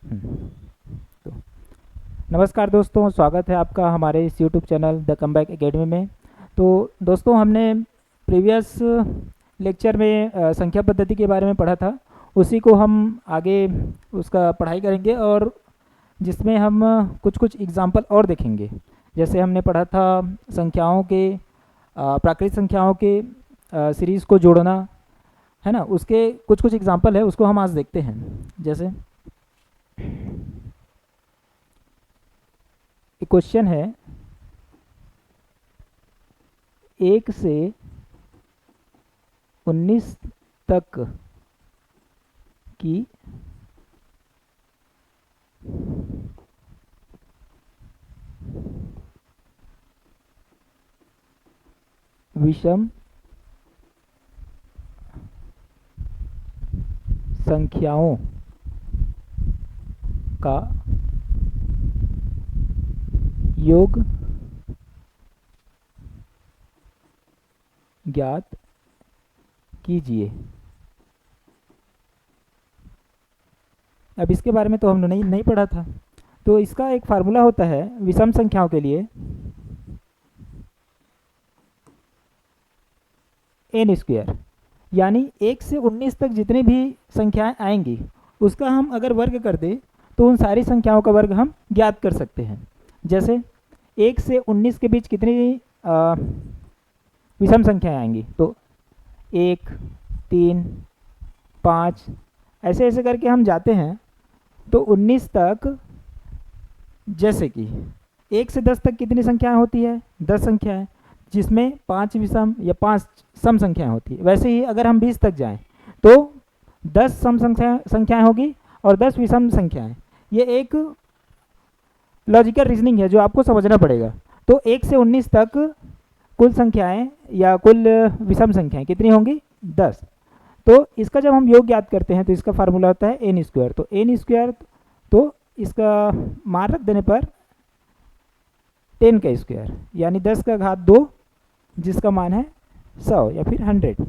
तो नमस्कार दोस्तों, स्वागत है आपका हमारे इस YouTube channel the comeback academy में। तो दोस्तों, हमने प्रीवियस लेक्चर में संख्या पद्धति के बारे में पढ़ा था। उसी को हम आगे उसका पढ़ाई करेंगे और जिसमें हम कुछ कुछ एग्जाम्पल और देखेंगे। जैसे हमने पढ़ा था संख्याओं के प्राकृतिक संख्याओं के सीरीज़ को जोड़ना, है ना। उसके कुछ कुछ एग्जाम्पल है, उसको हम आज देखते हैं। जैसे क्वेश्चन है 1 से 19 तक की विषम संख्याओं का योग ज्ञात कीजिए। अब इसके बारे में तो हमने नहीं पढ़ा था। तो इसका एक फार्मूला होता है विषम संख्याओं के लिए, एन स्क्वायर, यानी 1 से 19 तक जितनी भी संख्याएं आएंगी उसका हम अगर वर्ग कर दें तो उन सारी संख्याओं का वर्ग हम ज्ञात कर सकते हैं। जैसे 1 से 19 के बीच कितनी विषम संख्याएं आएंगी, तो 1, 3, 5 ऐसे ऐसे करके हम जाते हैं। तो 19 तक, जैसे कि 1 से 10 तक कितनी संख्याएं होती है, 10 संख्याएं, जिसमें 5 विषम या 5 सम संख्याएं होती है। वैसे ही अगर हम 20 तक जाएं तो 10 सम संख्याएं होगी और 10 विषम संख्याएं। ये एक लॉजिकल रीजनिंग है जो आपको समझना पड़ेगा। तो 1 से 19 तक कुल संख्याएं या कुल विषम संख्याएं कितनी होंगी, 10। तो इसका जब हम योग ज्ञात करते हैं तो इसका फार्मूला होता है एन स्क्वायर। तो एन स्क्वायर, तो इसका मान रख देने पर 10 का स्क्वायर यानी 10 का घात 2, जिसका मान है 100 या फिर 100।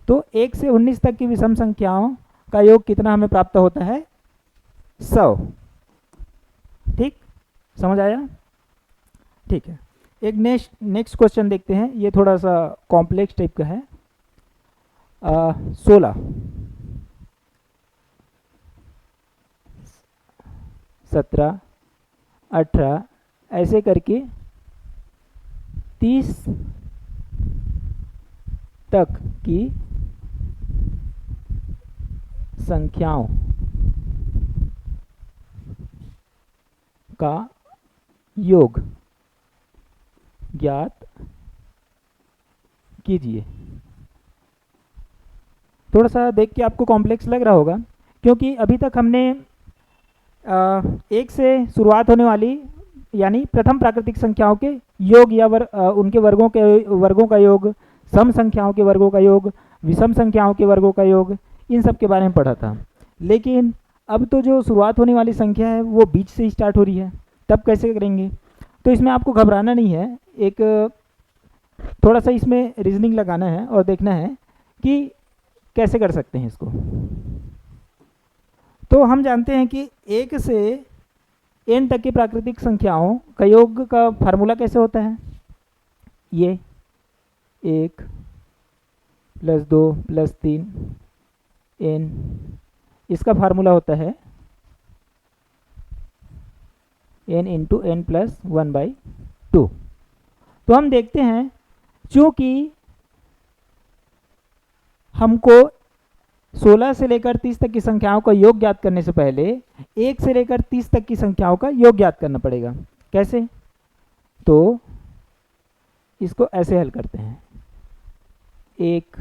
तो 1 से 19 तक की विषम संख्याओं का योग कितना हमें प्राप्त होता है, 100। ठीक, समझ आया? ठीक है। एक नेक्स्ट क्वेश्चन देखते हैं। ये थोड़ा सा कॉम्प्लेक्स टाइप का है। 16, 17, 18 ऐसे करके 30 तक की संख्याओं का योग ज्ञात कीजिए। थोड़ा सा देख के आपको कॉम्प्लेक्स लग रहा होगा, क्योंकि अभी तक हमने 1 से शुरुआत होने वाली यानी प्रथम प्राकृतिक संख्याओं के योग या उनके वर्गों का योग, सम संख्याओं के वर्गों का योग, विषम संख्याओं के वर्गों का योग, इन सब के बारे में पढ़ा था। लेकिन अब तो जो शुरुआत होने वाली संख्या है वो बीच से स्टार्ट हो रही है, तब कैसे करेंगे? तो इसमें आपको घबराना नहीं है। एक थोड़ा सा इसमें रीजनिंग लगाना है और देखना है कि कैसे कर सकते हैं इसको। तो हम जानते हैं कि 1 से n तक की प्राकृतिक संख्याओं का योग का फार्मूला कैसे होता है। ये 1 + 2 + 3 n, इसका फार्मूला होता है n × n + 1/2। तो हम देखते हैं, चूँकि हमको 16 से लेकर 30 तक की संख्याओं का योग ज्ञात करने से पहले 1 से लेकर 30 तक की संख्याओं का योग ज्ञात करना पड़ेगा। कैसे? तो इसको ऐसे हल करते हैं, 1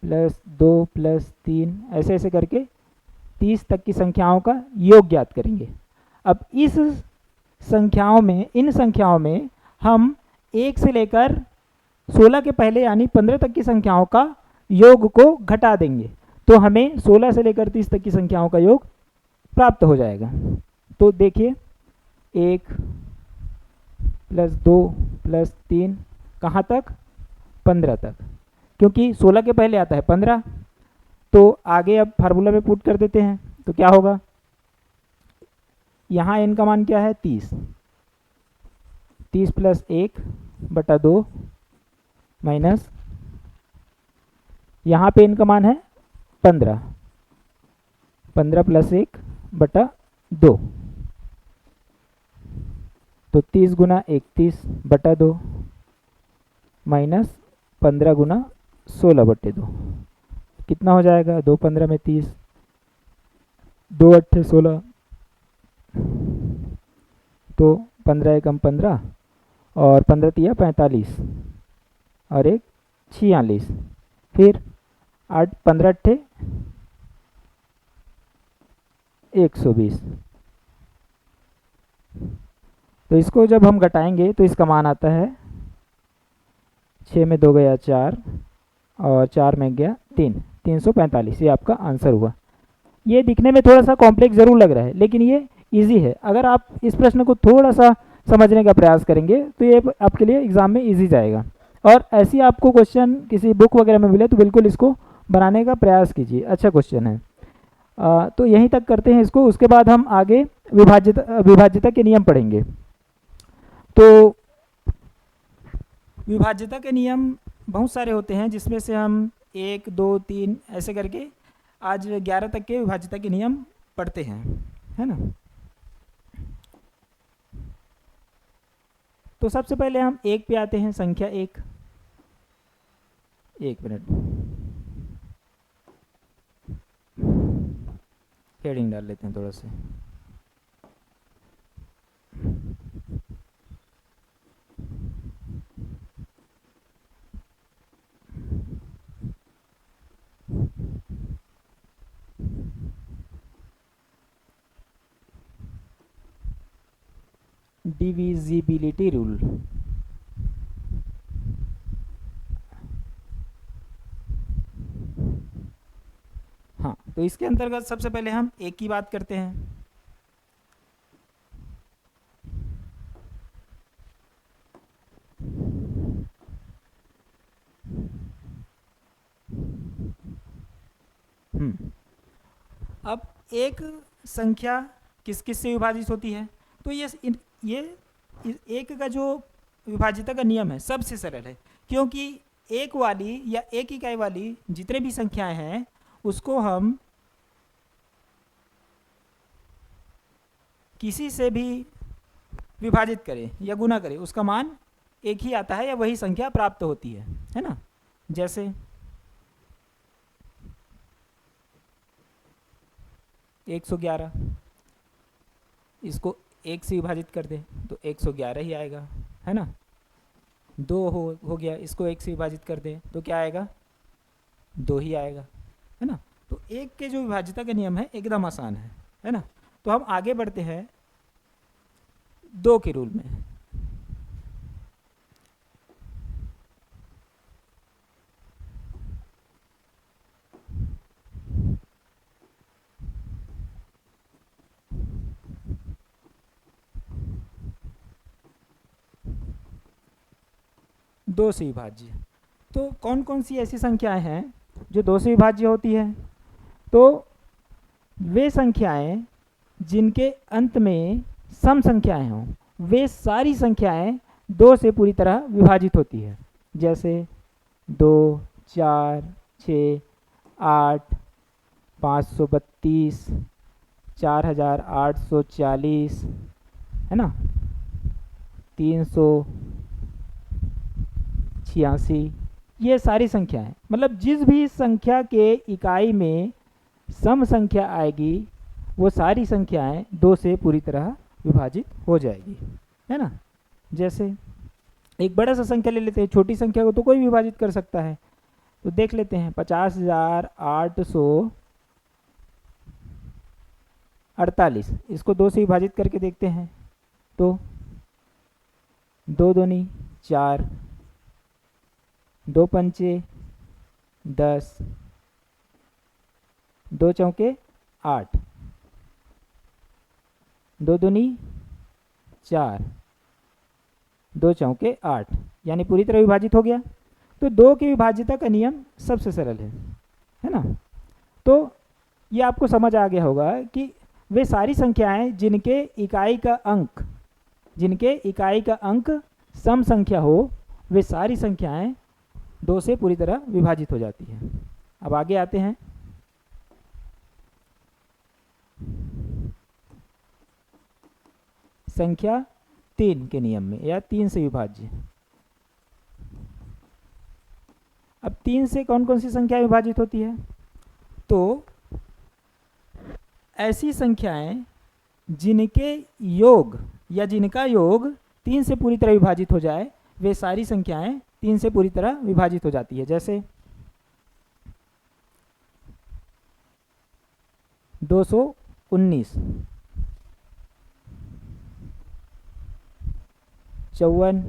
+ 2 + 3 ऐसे ऐसे करके 30 तक की संख्याओं का योग ज्ञात करेंगे। अब इन संख्याओं में हम 1 से लेकर 16 के पहले यानी 15 तक की संख्याओं का योग को घटा देंगे, तो हमें 16 से लेकर 30 तक की संख्याओं का योग प्राप्त हो जाएगा। तो देखिए, 1 + 2 + 3 कहाँ तक, 15 तक, क्योंकि 16 के पहले आता है 15। तो आगे अब फार्मूला में पुट कर देते हैं, तो क्या होगा, यहाँ n का मान क्या है 30, 30 प्लस 1/2 माइनस यहाँ पे n का मान है 15, 15 प्लस 1/2, तो 30 गुना 31/2 माइनस 15 गुना 16/2, कितना हो जाएगा, 2 15 में 30, 2 8 16, तो 15 एकम 15 और 15 तिया 45 और 1 46, फिर 8 15 अट्ठे 120। तो इसको जब हम घटाएंगे तो इसका मान आता है 6 में 2 गया 4 और 4 में गया 3, 345। ये आपका आंसर हुआ। ये दिखने में थोड़ा सा कॉम्प्लेक्स ज़रूर लग रहा है, लेकिन ये इजी है। अगर आप इस प्रश्न को थोड़ा सा समझने का प्रयास करेंगे तो ये आपके लिए एग्ज़ाम में इजी जाएगा। और ऐसी आपको क्वेश्चन किसी बुक वगैरह में मिले तो बिल्कुल इसको बनाने का प्रयास कीजिए, अच्छा क्वेश्चन है। तो यहीं तक करते हैं इसको, उसके बाद हम आगे विभाज्यता के नियम पढ़ेंगे। तो विभाज्यता के नियम बहुत सारे होते हैं, जिसमें से हम 1 2 3 ऐसे करके आज 11 तक के विभाज्यता के नियम पढ़ते हैं, है ना। तो सबसे पहले हम 1 पे आते हैं, संख्या 1। 1 मिनट, हेडिंग डाल लेते हैं थोड़ा सा। Divisibility rule. हाँ, तो इसके अंतर्गत सबसे पहले हम 1 की बात करते हैं। अब एक संख्या किस किस से विभाजित होती है, तो ये एक का जो विभाज्यता का नियम है सबसे सरल है, क्योंकि एक वाली या एक इकाई वाली जितने भी संख्याएं हैं उसको हम किसी से भी विभाजित करें या गुना करें उसका मान एक ही आता है या वही संख्या प्राप्त होती है ना। जैसे 111, इसको 1 से विभाजित कर दे तो 111 ही आएगा, है ना। 2 हो गया, इसको 1 से विभाजित कर दे तो क्या आएगा, 2 ही आएगा, है ना। तो 1 के जो विभाज्यता के नियम है एकदम आसान है ना। तो हम आगे बढ़ते हैं 2 के रूल में। दो से विभाज्य, तो कौन कौन सी ऐसी संख्याएं हैं जो 2 से विभाज्य होती है, तो वे संख्याएं जिनके अंत में सम संख्याएं हों, वे सारी संख्याएं 2 से पूरी तरह विभाजित होती है। जैसे 2 4 6 8 532 4840, है ना, 386, ये सारी संख्याएं, मतलब जिस भी संख्या के इकाई में सम संख्या आएगी वो सारी संख्याएं 2 से पूरी तरह विभाजित हो जाएगी, है ना। जैसे एक बड़ा सा संख्या ले लेते हैं, छोटी संख्या को तो कोई विभाजित कर सकता है, तो देख लेते हैं 50,848, इसको 2 से विभाजित करके देखते हैं तो 2 दूनी 4, 2 पंचे 10, 2 चौके 8, 2 दूनी 4, 2 चौके 8, यानी पूरी तरह विभाजित हो गया। तो 2 की विभाज्यता का नियम सबसे सरल है ना। तो ये आपको समझ आ गया होगा कि वे सारी संख्याएं जिनके इकाई का अंक सम संख्या हो, वे सारी संख्याएं 2 से पूरी तरह विभाजित हो जाती हैं। अब आगे आते हैं। संख्या 3 के नियम में, या 3 से विभाज्य। अब 3 से कौन कौन सी संख्या विभाजित होती है? तो ऐसी संख्याएं जिनके योग या जिनका योग 3 से पूरी तरह विभाजित हो जाए, वे सारी संख्याएं 3 से पूरी तरह विभाजित हो जाती है। जैसे 219, 54,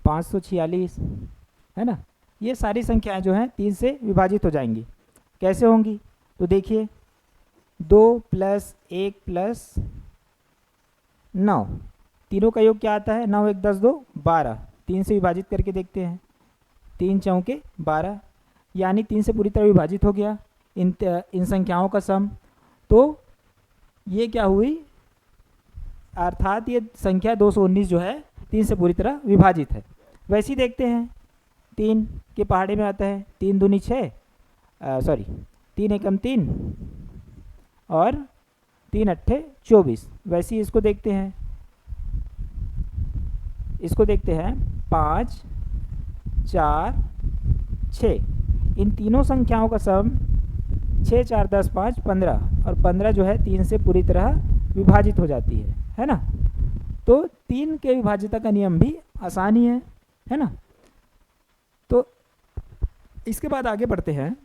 546, है ना। ये सारी संख्याएं जो हैं 3 से विभाजित हो जाएंगी। कैसे होंगी? तो देखिए, 2 + 1 + 9, तीनों का योग क्या आता है? 9 1 10 2 12। 3 से विभाजित करके देखते हैं। 3 चौके 12, यानी 3 से पूरी तरह विभाजित हो गया इन संख्याओं का सम। तो ये क्या हुई? अर्थात ये संख्या 219 जो है 3 से पूरी तरह विभाजित है। वैसे ही देखते हैं, 3 के पहाड़े में आता है 3 दूनी 6, 3 एकम 3 और 3 अट्ठे 24। वैसे ही इसको देखते हैं, 5 4 6। इन तीनों संख्याओं का सम 6 4 10 5 15, और 15 जो है 3 से पूरी तरह विभाजित हो जाती है ना। तो 3 के विभाज्यता का नियम भी आसान ही है ना। तो इसके बाद आगे बढ़ते हैं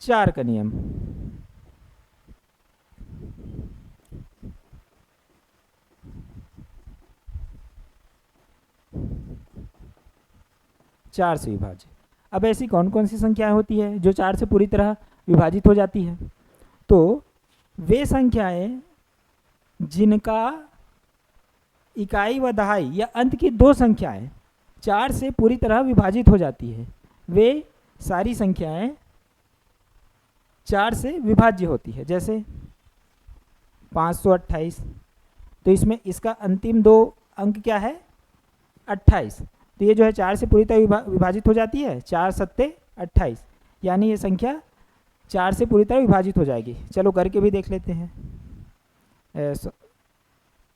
4 का नियम। चार से विभाज्य। अब ऐसी कौन कौन सी संख्याएं होती है जो 4 से पूरी तरह विभाजित हो जाती है? तो वे संख्याएं जिनका इकाई व दहाई या अंत की 2 संख्याएं 4 से पूरी तरह विभाजित हो जाती है, वे सारी संख्याएं 4 से विभाज्य होती है। जैसे 528, तो इसमें इसका अंतिम 2 अंक क्या है? 28। तो ये जो है 4 से पूरी तरह विभाजित हो जाती है। 4 7 28, यानी ये संख्या 4 से पूरी तरह विभाजित हो जाएगी। चलो करके भी देख लेते हैं।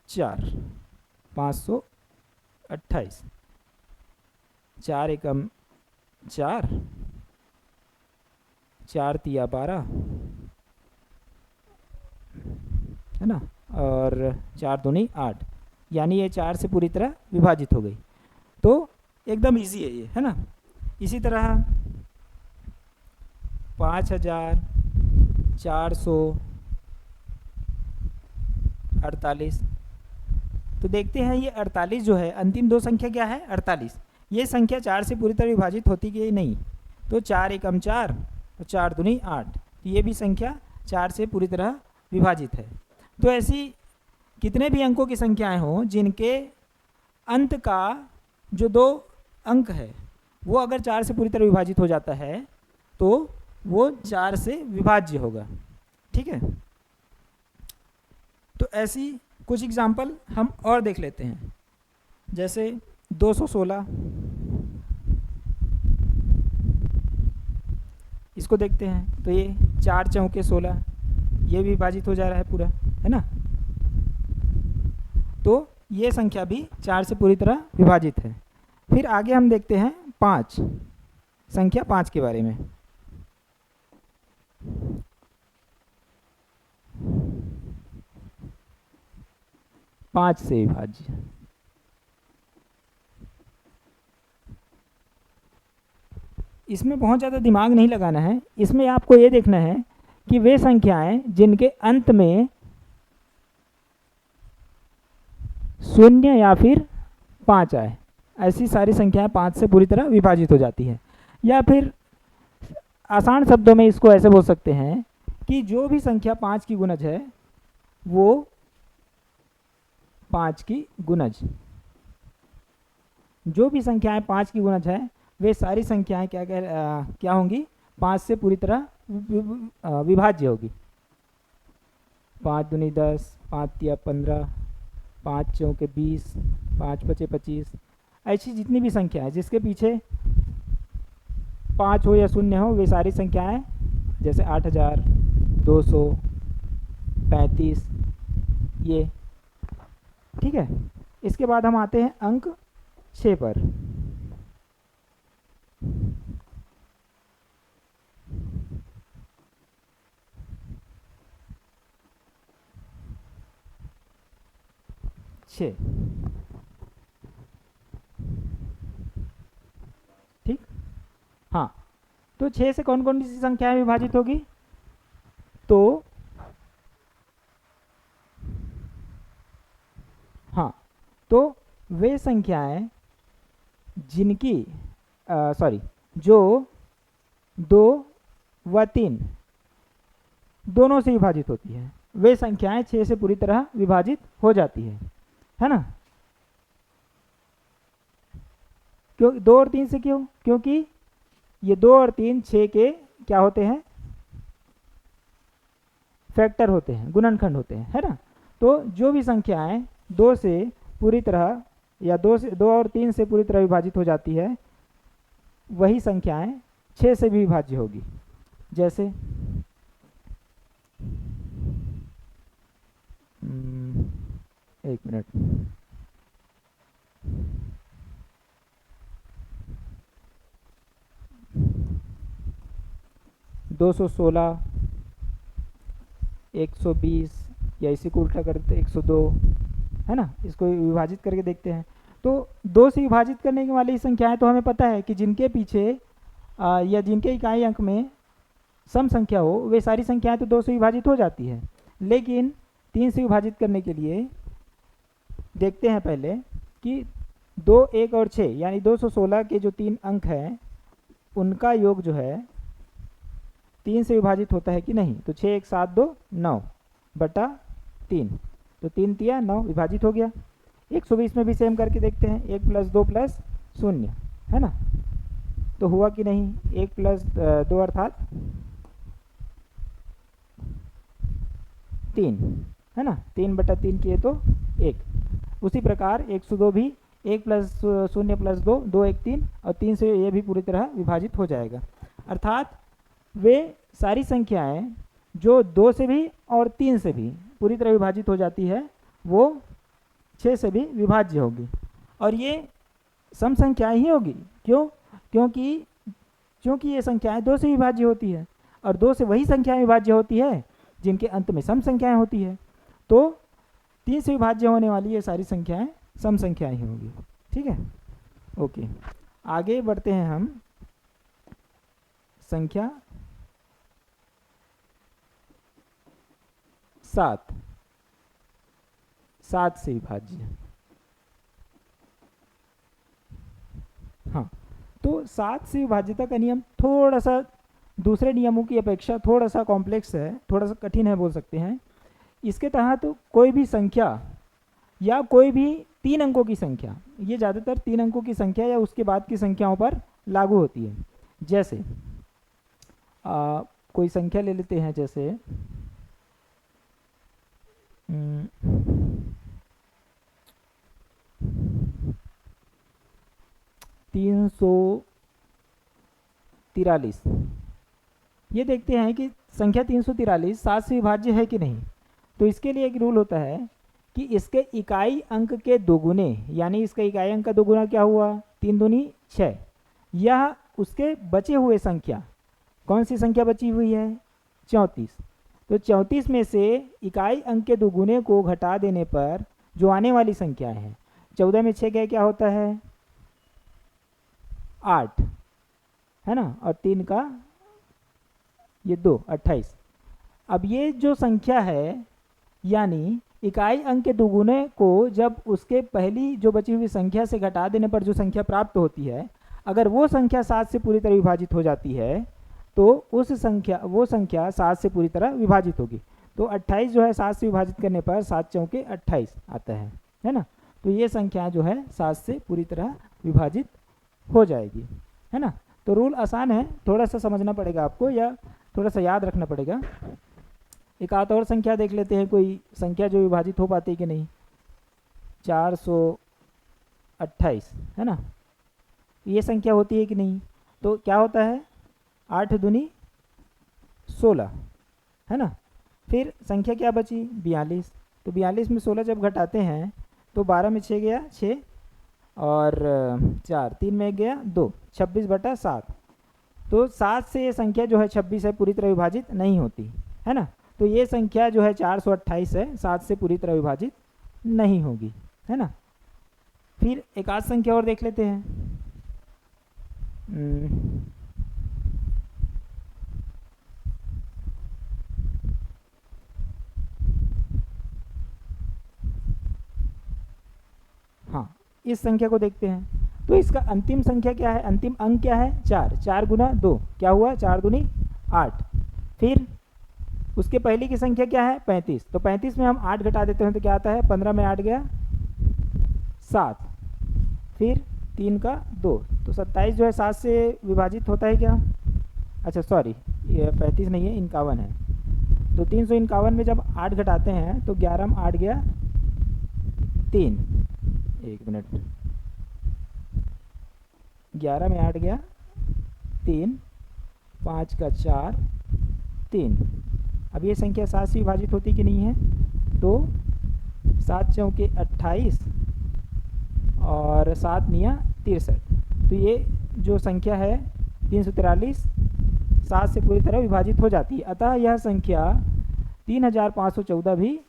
4 528, 4 एकम 4, 4 तिया 12, है ना, और 4 दूनी 8, यानी ये 4 से पूरी तरह विभाजित हो गई। तो एकदम इजी है ये, है ना। इसी तरह 5448, तो देखते हैं ये 48 जो है, अंतिम 2 संख्या क्या है? 48। ये संख्या 4 से पूरी तरह विभाजित होती कि नहीं? तो 4 एकम 4 और 4 दूनी 8, तो ये भी संख्या 4 से पूरी तरह विभाजित है। तो ऐसी कितने भी अंकों की संख्याएं हों जिनके अंत का जो 2 अंक है वो अगर 4 से पूरी तरह विभाजित हो जाता है तो वो 4 से विभाज्य होगा। ठीक है, तो ऐसी कुछ एग्जाम्पल हम और देख लेते हैं। जैसे 216, इसको देखते हैं। तो ये 4 चौके 16, ये भी विभाजित हो जा रहा है पूरा, है ना। तो ये संख्या भी 4 से पूरी तरह विभाजित है। फिर आगे हम देखते हैं 5, संख्या 5 के बारे में। पाँच से विभाज्य। इसमें बहुत ज़्यादा दिमाग नहीं लगाना है। इसमें आपको ये देखना है कि वे संख्याएं जिनके अंत में 0 या फिर 5 आए, ऐसी सारी संख्याएं 5 से पूरी तरह विभाजित हो जाती है। या फिर आसान शब्दों में इसको ऐसे बोल सकते हैं कि जो भी संख्या 5 की गुणज है वो 5 की गुणज जो भी संख्याएं 5 की गुणज है वे सारी संख्याएं क्या होंगी, 5 से पूरी तरह विभाज्य होगी। 5 दूनी 10, 5 तिया 15, 5 चौके 20, 5 पचे 25, ऐसी जितनी भी संख्या है जिसके पीछे 5 हो या 0 हो वे सारी संख्याएं, जैसे 8235 ये, ठीक है। इसके बाद हम आते हैं अंक 6 पर। ठीक, हाँ। तो 6 से कौन कौन सी संख्याएं विभाजित होगी, तो हाँ, तो वे संख्याएं जिनकी जो 2 व 3 दोनों से विभाजित होती है वे संख्याएं 6 से पूरी तरह विभाजित हो जाती है ना। क्यों 2 और 3 से, क्योंकि ये 2 और 3 6 के क्या होते हैं, फैक्टर होते हैं, गुणनखंड होते हैं, है ना। तो जो भी संख्याएं 2 से पूरी तरह या 2 और 3 से पूरी तरह विभाजित हो जाती है वही संख्याएं 6 से भी विभाज्य होगी। जैसे एक मिनट, 216, 120 या इसी को उल्टा करते 102, है ना। इसको विभाजित करके देखते हैं। तो 2 से विभाजित करने वाली संख्याएं तो हमें पता है कि जिनके पीछे या जिनके इकाई अंक में सम संख्या हो वे सारी संख्याएं तो 2 से विभाजित हो जाती है। लेकिन 3 से विभाजित करने के लिए देखते हैं पहले कि 2, 1 और 6 यानी 216 के जो 3 अंक हैं उनका योग जो है 3 से विभाजित होता है कि नहीं। तो 6 1 7 2 9 बटा 3, तो 3 तिया 9 विभाजित हो गया। 120 में भी सेम करके देखते हैं, 1 + 2 + 0, है ना। तो हुआ कि नहीं, 1 + 2 अर्थात 3, है ना। 3 बटा 3 किए तो 1। उसी प्रकार 102 भी 1 + 0 + 2 2 1 3 और 3 से ये भी पूरी तरह विभाजित हो जाएगा। अर्थात वे सारी संख्याएं जो 2 से भी और 3 से भी पूरी तरह विभाजित हो जाती है वो 6 से भी विभाज्य होगी। और ये सम संख्याएं ही होगी। क्यों? क्योंकि ये संख्याएं 2 से विभाज्य होती है और 2 से वही संख्याएं विभाज्य होती है जिनके अंत में सम संख्याएं होती है। तो 3 से विभाज्य होने वाली ये सारी संख्याएं सम संख्याएं ही होंगी। ठीक है, ओके। आगे बढ़ते हैं हम संख्या 7 से विभाज्य। हाँ, तो 7 से विभाज्यता का नियम थोड़ा सा दूसरे नियमों की अपेक्षा थोड़ा सा कॉम्प्लेक्स है, थोड़ा सा कठिन है बोल सकते हैं। इसके तहत तो कोई भी संख्या या कोई भी 3 अंकों की संख्या, ये ज़्यादातर 3 अंकों की संख्या या उसके बाद की संख्याओं पर लागू होती है। जैसे कोई संख्या ले लेते हैं, जैसे 343। ये देखते हैं कि संख्या 343 7 से विभाज्य है कि नहीं। तो इसके लिए एक रूल होता है कि इसके इकाई अंक के दोगुने, यानी इसका इकाई अंक का दोगुना क्या हुआ, 3 दूनी 6, यह उसके बचे हुए संख्या, कौन सी संख्या बची हुई है, 34। तो 34 में से इकाई अंक के दोगुने को घटा देने पर जो आने वाली संख्या है, 14 में 6 गए क्या होता है 8, है ना, और 3 का ये 2 28। अब ये जो संख्या है यानी इकाई अंक के दोगुने को जब उसके पहली जो बची हुई संख्या से घटा देने पर जो संख्या प्राप्त होती है, अगर वो संख्या 7 से पूरी तरह विभाजित हो जाती है तो वो संख्या 7 से पूरी तरह विभाजित होगी। तो 28 जो है 7 से विभाजित करने पर 7 चौके 28 आता है ना। तो ये संख्या जो है 7 से पूरी तरह विभाजित हो जाएगी, है ना। तो रूल आसान है, थोड़ा सा समझना पड़ेगा आपको या थोड़ा सा याद रखना पड़ेगा। एक आध और संख्या देख लेते हैं, कोई संख्या जो विभाजित हो पाती है कि नहीं। 428 है ना, ये संख्या होती है कि नहीं। तो क्या होता है, 8 दूनी 16 है ना। फिर संख्या क्या बची, 42। तो 42 में 16 जब घटाते हैं तो 12 में 6 गया 6 और 4, 3 में 1 गया 2, 26/7। तो 7 से ये संख्या जो है 26 है, पूरी तरह विभाजित नहीं होती है ना। तो ये संख्या जो है 428 है, 7 से पूरी तरह विभाजित नहीं होगी, है ना। फिर एक आध संख्या और देख लेते हैं। हाँ, इस संख्या को देखते हैं। तो इसका अंतिम संख्या क्या है, अंतिम अंक क्या है, 4। 4 गुना 2 क्या हुआ, 4 दूनी 8। फिर उसके पहले की संख्या क्या है, 35। तो 35 में हम 8 घटा देते हैं तो क्या आता है, 15 में 8 गया 7, फिर 3 का 2। तो 27 जो है 7 से विभाजित होता है क्या, अच्छा सॉरी, ये 35 नहीं है, 51 है। तो 351 में जब 8 घटाते हैं तो 11 में 8 गया 3, 1 मिनट, 11 में 8 गया 3, 5 का 4, 3। अब ये संख्या 7 से विभाजित होती कि नहीं है। तो 7 चौके 28 और 7 निया 63। तो ये जो संख्या है 343 7 से पूरी तरह विभाजित हो जाती है। अतः यह संख्या 3514 भी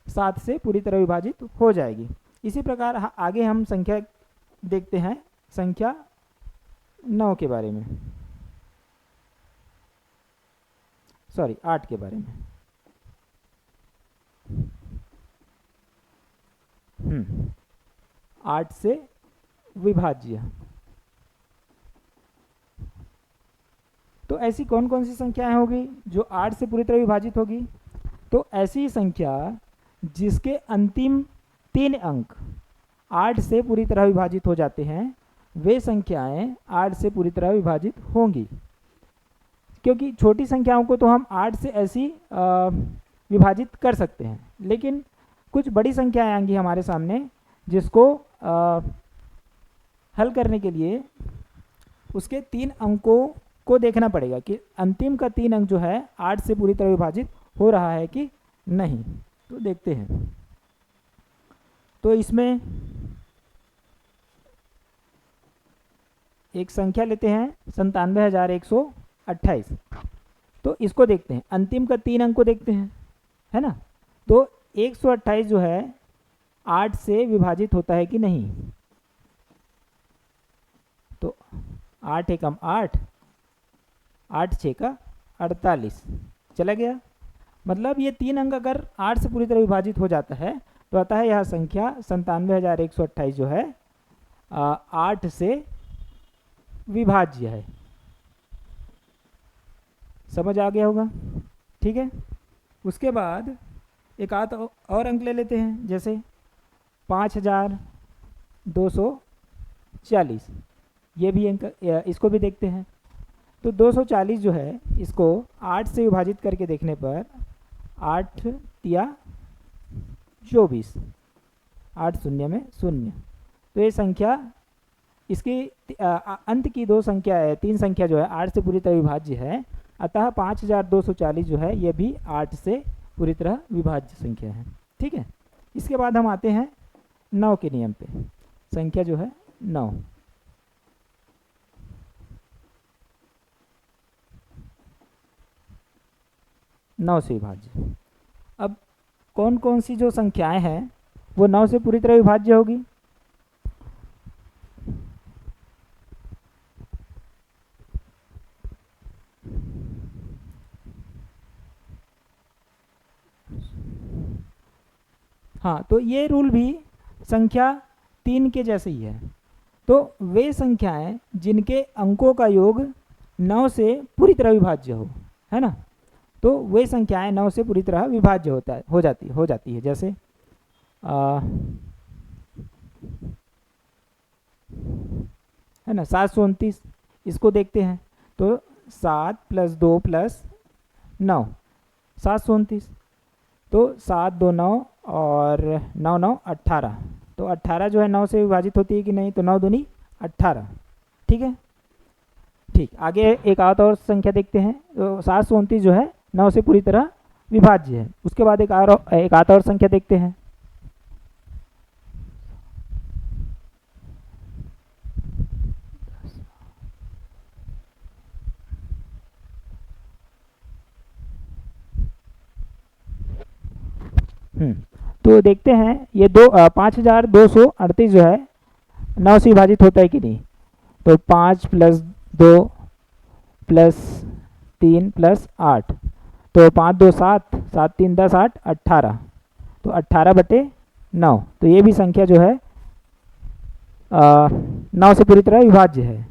7 से पूरी तरह विभाजित हो जाएगी। इसी प्रकार आगे हम संख्या देखते हैं, संख्या 9 के बारे में, सॉरी 8 के बारे में। 8 से विभाज्य। तो ऐसी कौन कौन सी संख्याएं होगी जो 8 से पूरी तरह विभाजित होगी। तो ऐसी संख्या जिसके अंतिम 3 अंक 8 से पूरी तरह विभाजित हो जाते हैं, वे संख्याएं 8 से पूरी तरह विभाजित होंगी। क्योंकि छोटी संख्याओं को तो हम 8 से ऐसी विभाजित कर सकते हैं, लेकिन कुछ बड़ी संख्याएं आएंगी हमारे सामने जिसको हल करने के लिए उसके 3 अंकों को देखना पड़ेगा कि अंतिम का 3 अंक जो है 8 से पूरी तरह विभाजित हो रहा है कि नहीं। तो देखते हैं। तो इसमें एक संख्या लेते हैं 97,128। तो इसको देखते हैं, अंतिम का 3 अंक को देखते हैं, है ना। तो 128 जो है 8 से विभाजित होता है कि नहीं। तो 8 एकम 8, 8 6 का 48 चला गया। मतलब ये 3 अंक अगर 8 से पूरी तरह विभाजित हो जाता है तो आता है यह संख्या 97,128 जो है 8 से विभाज्य है। समझ आ गया होगा, ठीक है। उसके बाद एक आध और अंक ले लेते हैं, जैसे 5,240, ये भी अंक, इसको भी देखते हैं। तो 240 जो है इसको 8 से विभाजित करके देखने पर 8 तिया 24, 8 शून्य में 0। तो ये संख्या इसकी अंत की 2 संख्या है, 3 संख्या जो है 8 से पूरी तरह विभाज्य है। अतः 5,240 जो है ये भी 8 से पूरी तरह विभाज्य संख्या है, ठीक है। इसके बाद हम आते हैं 9 के नियम पे। संख्या जो है 9, नौ से विभाज्य। अब कौन कौन सी जो संख्याएं हैं वो 9 से पूरी तरह विभाज्य होगी। हाँ, तो ये रूल भी संख्या 3 के जैसे ही है। तो वे संख्याएं जिनके अंकों का योग 9 से पूरी तरह विभाज्य हो, है ना। तो वे संख्याएं 9 से पूरी तरह विभाज्य हो जाती है। जैसे है ना, 729। इसको देखते हैं तो 7 + 2 + 9, 729। तो 7 2 9 और 9 9 18। तो 18 जो है 9 से विभाजित होती है कि नहीं, तो 9 दूनी 18। ठीक है, ठीक। आगे एक आध और संख्या देखते हैं। तो 729 जो है 9 से पूरी तरह विभाज्य है। उसके बाद एक आध और संख्या देखते हैं। तो देखते हैं ये 5238 जो है 9 से विभाजित होता है कि नहीं। तो 5 + 2 + 3 + 8, तो 5 2 7, 7 3 10 8 18। तो 18/9। तो ये भी संख्या जो है 9 से पूरी तरह विभाज्य है।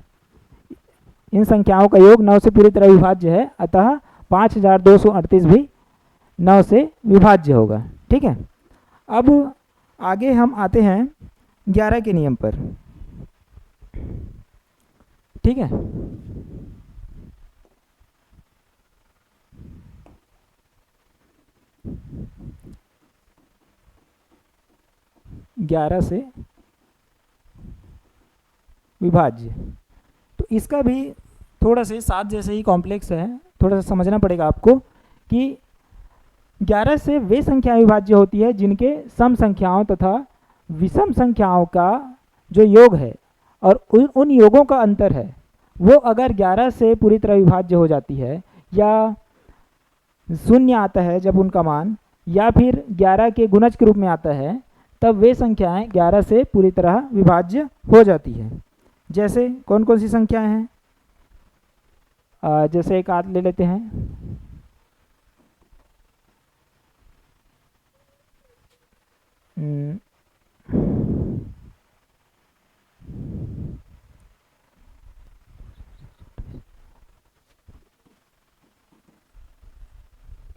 इन संख्याओं का योग 9 से पूरी तरह विभाज्य है, अतः 5238 भी 9 से विभाज्य होगा। ठीक है, अब आगे हम आते हैं 11 के नियम पर। ठीक है, 11 से विभाज्य। तो इसका भी थोड़ा से 7 जैसे ही कॉम्प्लेक्स है, थोड़ा सा समझना पड़ेगा आपको कि 11 से वे संख्याएं विभाज्य होती है जिनके सम संख्याओं तथा विषम संख्याओं का जो योग है और उन योगों का अंतर है वो अगर 11 से पूरी तरह विभाज्य हो जाती है, या 0 आता है जब उनका मान, या फिर 11 के गुणज के रूप में आता है, तब वे संख्याएं 11 से पूरी तरह विभाज्य हो जाती है। जैसे कौन कौन सी संख्याएं हैं, जैसे एक आध ले लेते हैं।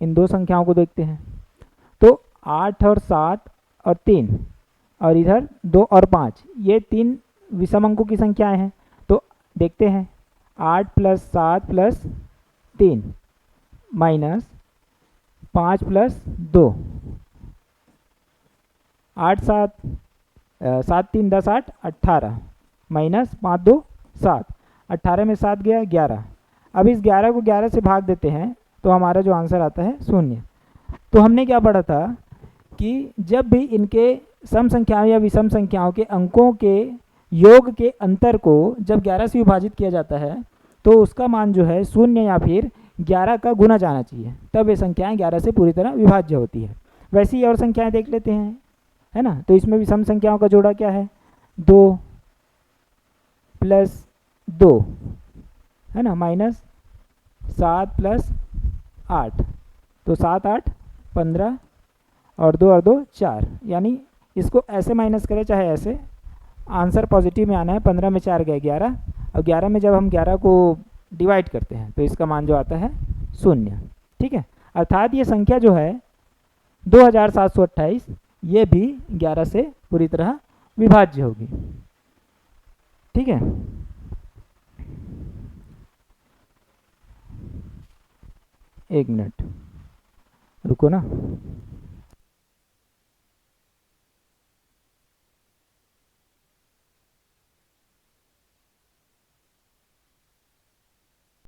इन दो संख्याओं को देखते हैं। तो 8 और 7 और 3, और इधर 2 और 5, ये 3 विषम अंकों की संख्याएं हैं। तो देखते हैं 8 + 7 + 3 माइनस 5 + 2, 8 7 7 3 10 8 18 माइनस 5 2 7, 18 में 7 गया 11। अब इस 11 को 11 से भाग देते हैं तो हमारा जो आंसर आता है 0। तो हमने क्या पढ़ा था कि जब भी इनके सम संख्याओं या विषम संख्याओं के अंकों के योग के अंतर को जब 11 से विभाजित किया जाता है तो उसका मान जो है 0 या फिर 11 का गुना जाना चाहिए, तब वे संख्याएं 11 से पूरी तरह विभाज्य होती है। वैसे ही और संख्याएं देख लेते हैं, है ना। तो इसमें भी सम संख्याओं का जोड़ा क्या है, 2 + 2, है ना, माइनस 7 + 8, तो 7 8 15 और 2 और 2 4, यानी इसको ऐसे माइनस करें चाहे ऐसे, आंसर पॉजिटिव में आना है। 15 में 4 गए 11, और 11 में जब हम 11 को डिवाइड करते हैं तो इसका मान जो आता है 0। ठीक है, अर्थात ये संख्या जो है 2728 ये भी 11 से पूरी तरह विभाज्य होगी। ठीक है, एक मिनट रुको ना।